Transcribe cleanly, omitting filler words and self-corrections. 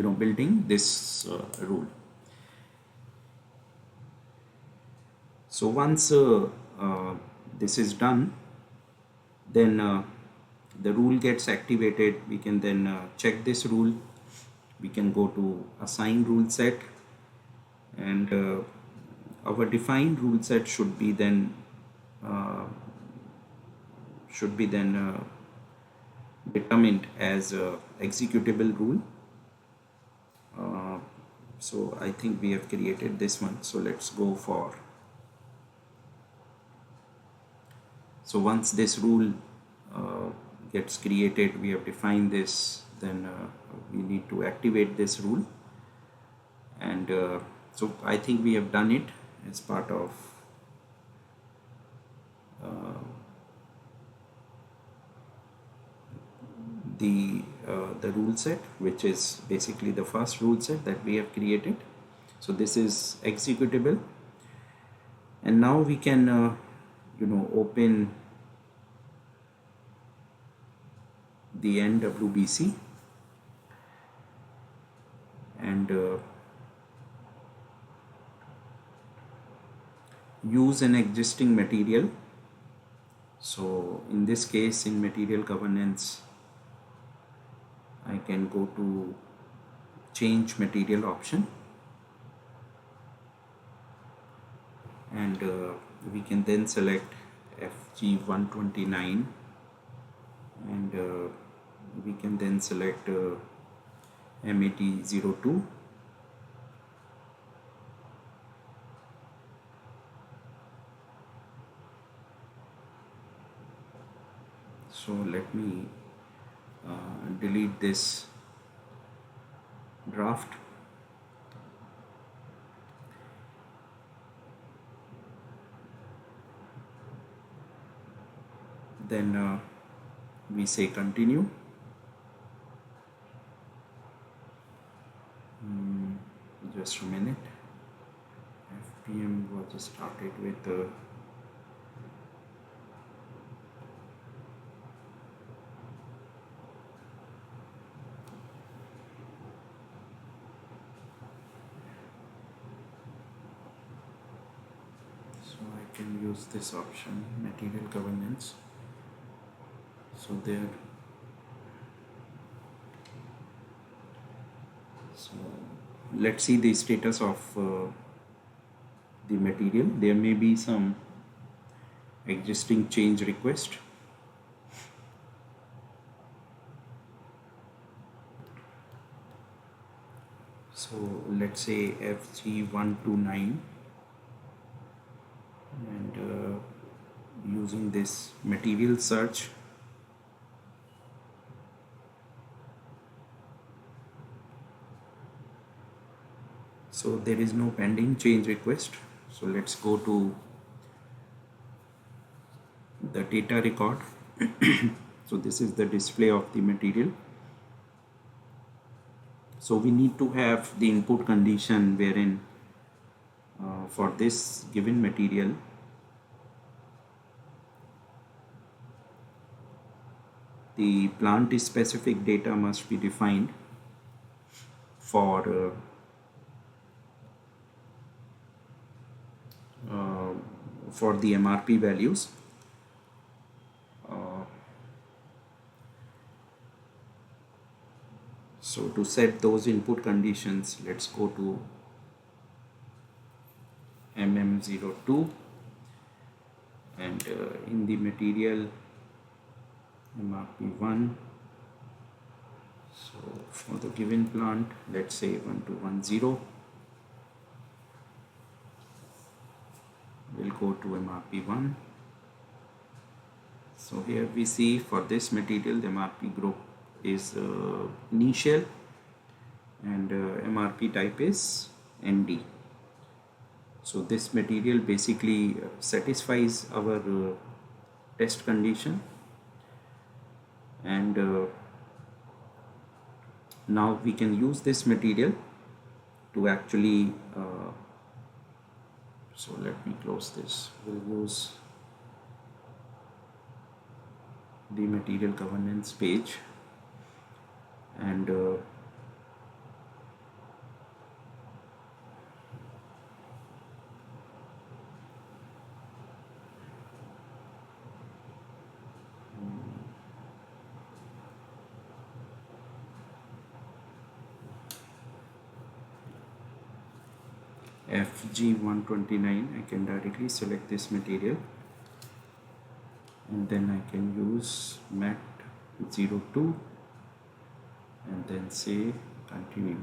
building this rule. So once this is done, then the rule gets activated. We can then check this rule. We can go to assign rule set, and our defined rule set uh, should be then determined as a executable rule. So I think we have created this one. So let's go for. So once this rule uh, gets created, we have defined this, then we need to activate this rule. And so I think we have done it as part of the rule set, which is basically the first rule set that we have created. So this is executable, and now we can open the NWBC and use an existing material. So in this case, in material governance, I can go to change material option, and we can then select FG129, and we can then select MAT02. So let me delete this draft. Then we say continue. Just a minute. FPM was started with so I can use this option, material governance. So there. So let's see the status of the material. There may be some existing change request. So let's say FG129, and using this material search, so there is no pending change request. So let's go to the data record. So this is the display of the material. So we need to have the input condition wherein for this given material, the plant specific data must be defined for the MRP values. So to set those input conditions, let's go to MM02, and in the material MRP1. So for the given plant, let's say 1210. We'll go to MRP1. So here we see for this material the MRP group is initial, and MRP type is ND. So this material basically satisfies our test condition, and now we can use this material to actually so let me close this. We'll use the material governance page, and FG129, I can directly select this material and then I can use mat 02 and then say continue.